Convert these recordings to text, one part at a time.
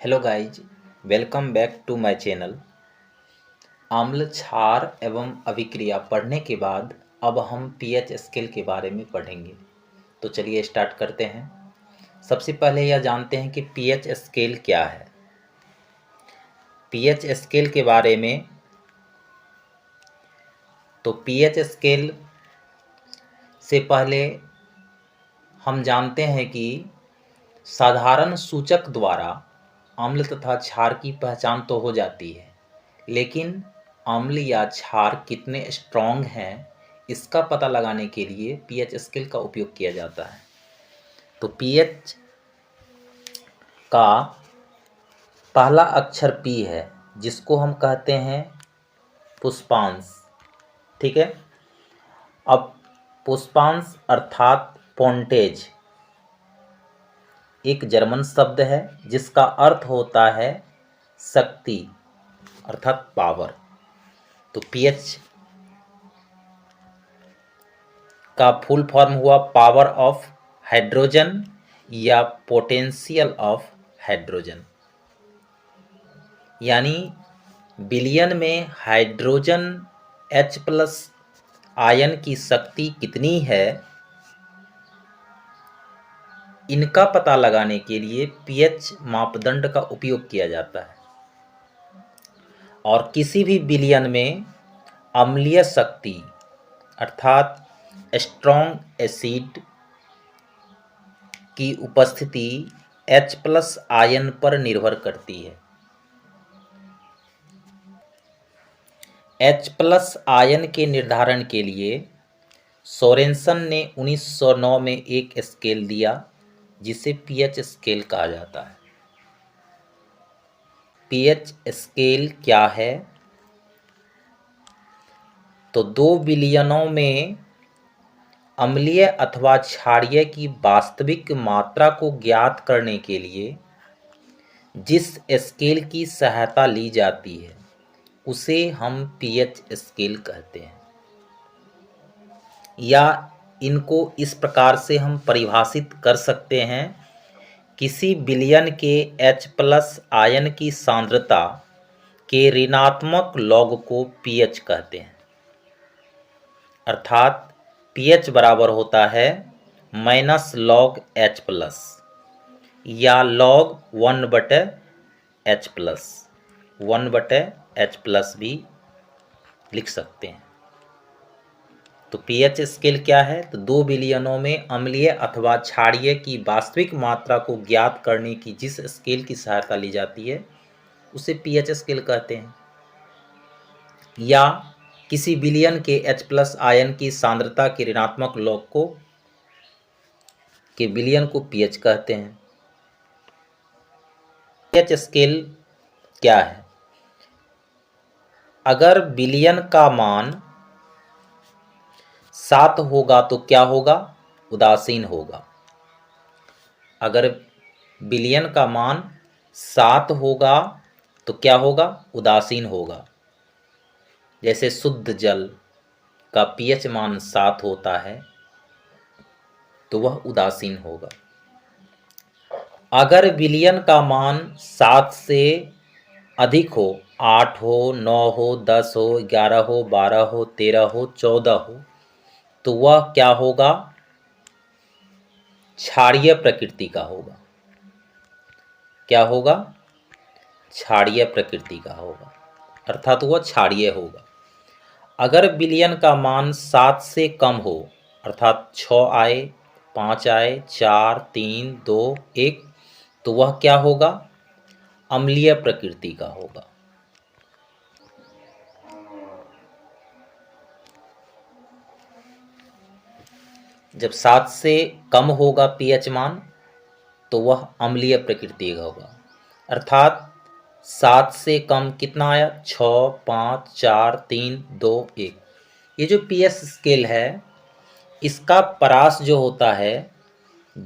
Hello guys, welcome back to my channel. अम्ल, क्षार एवं अभिक्रिया पढ़ने के बाद अब हम पीएच स्केल के बारे में पढ़ेंगे। तो चलिए स्टार्ट करते हैं। सबसे पहले यह जानते हैं कि पीएच स्केल क्या है। पीएच स्केल के बारे में तो पीएच स्केल से पहले हम जानते हैं कि साधारण सूचक द्वारा अम्ल तथा क्षार की पहचान तो हो जाती है, लेकिन अम्ल या क्षार कितने स्ट्रॉन्ग हैं इसका पता लगाने के लिए पीएच स्केल का उपयोग किया जाता है। तो पीएच का पहला अक्षर पी है, जिसको हम कहते हैं पुष्पांश। ठीक है। अब पुष्पांश अर्थात पोंटेज एक जर्मन शब्द है जिसका अर्थ होता है शक्ति अर्थात पावर। तो पीएच का फुल फॉर्म हुआ पावर ऑफ हाइड्रोजन या पोटेंशियल ऑफ हाइड्रोजन। यानी बिलियन में हाइड्रोजन H+ आयन की शक्ति कितनी है, इनका पता लगाने के लिए पीएच मापदंड का उपयोग किया जाता है। और किसी भी बिलियन में अम्लीय शक्ति अर्थात स्ट्रॉन्ग एसिड की उपस्थिति H+ आयन पर निर्भर करती है। H+ आयन के निर्धारण के लिए सोरेनसन ने 1909 में एक स्केल दिया जिसे पीएच स्केल कहा जाता है। पीएच स्केल क्या है? तो 2 बिलियनों में अम्लीय अथवा क्षारीय की वास्तविक मात्रा को ज्ञात करने के लिए जिस स्केल की सहायता ली जाती है उसे हम पीएच स्केल कहते हैं। या इनको इस प्रकार से हम परिभाषित कर सकते हैं, किसी बिलियन के H+ आयन की सांद्रता के ऋणात्मक लॉग को पीएच कहते हैं। अर्थात पीएच बराबर होता है -log H+ या log 1/H+, 1/H+ भी लिख सकते हैं। तो पीएच स्केल क्या है? तो 2 बिलियनों में अम्लीय अथवा क्षारीय की वास्तविक मात्रा को ज्ञात करने की जिस स्केल की सहायता ली जाती है उसे पीएच स्केल कहते हैं। या किसी बिलियन के H+ आयन की सांद्रता के ऋणात्मक लॉग को के बिलियन को पीएच कहते हैं। पीएच स्केल क्या है? अगर बिलियन का मान 7 होगा तो क्या होगा? उदासीन होगा। अगर बिलियन का मान 7 होगा तो क्या होगा? उदासीन होगा। जैसे शुद्ध जल का पीएच मान 7 होता है तो वह उदासीन होगा। अगर बिलियन का मान 7 से अधिक हो, 8 हो, 9 हो, 10 हो, 11 हो, 12 हो, 13 हो, 14 हो, तो वह क्या होगा? क्षारीय प्रकृति का होगा। क्या होगा? क्षारीय प्रकृति का होगा, अर्थात वह क्षारीय होगा। अगर बिलियन का मान 7 से कम हो, अर्थात 6 आए, 5 आए, 4, 3, 2, 1, तो वह क्या होगा? अम्लीय प्रकृति का होगा। जब 7 से कम होगा पीएच मान तो वह अम्लीय प्रकृति का होगा। अर्थात 7 से कम कितना आया? 6, 5, 4, 3, 2, 1। ये जो पीएच स्केल है इसका परास जो होता है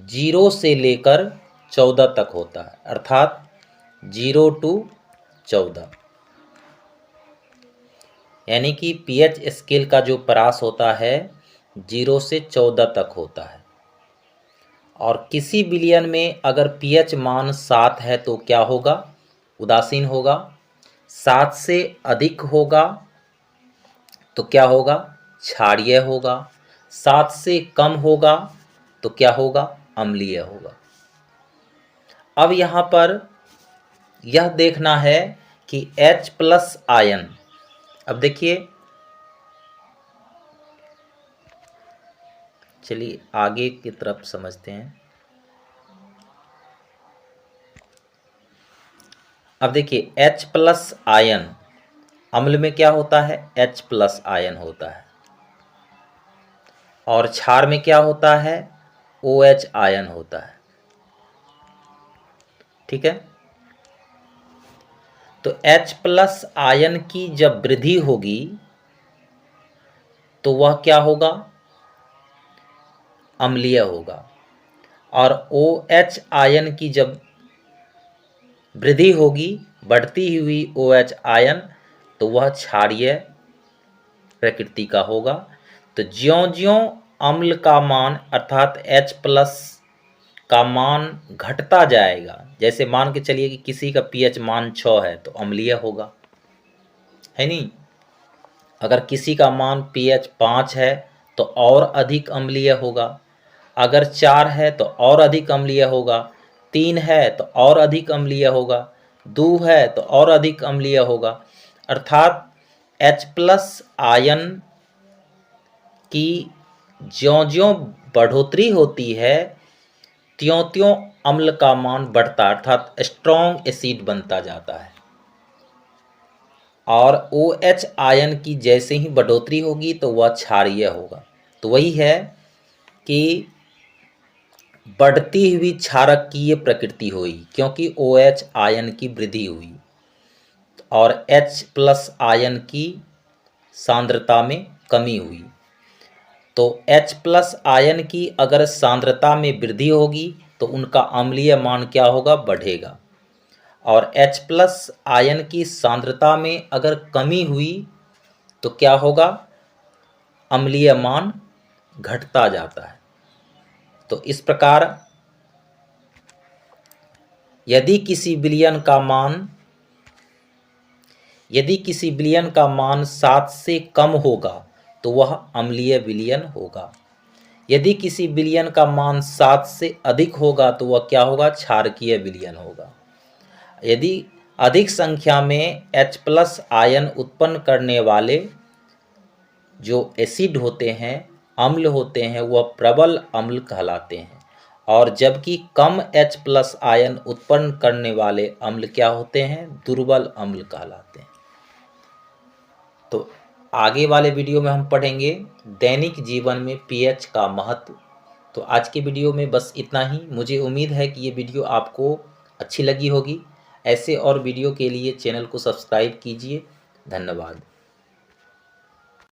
0 से लेकर 14 तक होता है, अर्थात 0 to 14। यानी कि पीएच स्केल का जो परास होता है 0 से 14 तक होता है। और किसी विलयन में अगर pH मान 7 है तो क्या होगा? उदासीन होगा। 7 से अधिक होगा तो क्या होगा? क्षारीय होगा। 7 से कम होगा तो क्या होगा? अम्लीय होगा। अब यहाँ पर यह देखना है कि H+ आयन, अब देखिए, चलिए आगे की तरफ समझते हैं। अब देखिए H+ आयन अम्ल में क्या होता है? H+ आयन होता है। और क्षार में क्या होता है? OH आयन होता है। ठीक है, तो H+ आयन की जब वृद्धि होगी तो वह क्या होगा? अम्लीय होगा। और OH आयन की जब वृद्धि होगी, बढ़ती हुई OH आयन, तो वह क्षारीय प्रकृति का होगा। तो ज्यों-ज्यों अम्ल का मान अर्थात H+ का मान घटता जाएगा, जैसे मान के चलिए कि किसी का pH मान 6 है तो अम्लीय होगा, है नहीं? अगर किसी का मान pH 5 है तो और अधिक अम्लीय होगा। अगर 4 है तो और अधिक अम्लीय होगा। 3 है तो और अधिक अम्लीय होगा। 2 है तो और अधिक अम्लीय होगा। अर्थात H+ आयन की ज्यों-ज्यों बढ़ोतरी होती है त्यों-त्यों अम्ल का मान बढ़ता अर्थात स्ट्रॉन्ग एसिड बनता जाता है। और OH आयन की जैसे ही बढ़ोतरी होगी तो वह क्षारीय होगा। तो वही है कि बढ़ती हुई क्षारकीय प्रकृति हुई क्योंकि OH आयन की वृद्धि हुई और H+ आयन की सांद्रता में कमी हुई। तो H+ आयन की अगर सांद्रता में वृद्धि होगी तो उनका अम्लीय मान क्या होगा? बढ़ेगा। और H+ आयन की सांद्रता में अगर कमी हुई तो क्या होगा? अम्लीय मान घटता जाता है। तो इस प्रकार यदि किसी विलयन का मान 7 से कम होगा तो वह अम्लीय विलयन होगा। यदि किसी विलयन का मान 7 से अधिक होगा तो वह क्या होगा? क्षारकीय विलयन होगा। यदि अधिक संख्या में H+ आयन उत्पन्न करने वाले जो एसिड होते हैं, अम्ल होते हैं, वह प्रबल अम्ल कहलाते हैं। और जबकि कम H+ आयन उत्पन्न करने वाले अम्ल क्या होते हैं? दुर्बल अम्ल कहलाते हैं। तो आगे वाले वीडियो में हम पढ़ेंगे दैनिक जीवन में pH का महत्व। तो आज के वीडियो में बस इतना ही। मुझे उम्मीद है कि ये वीडियो आपको अच्छी लगी होगी। ऐसे और वीडियो के लिए चैनल को सब्सक्राइब कीजिए। धन्यवाद।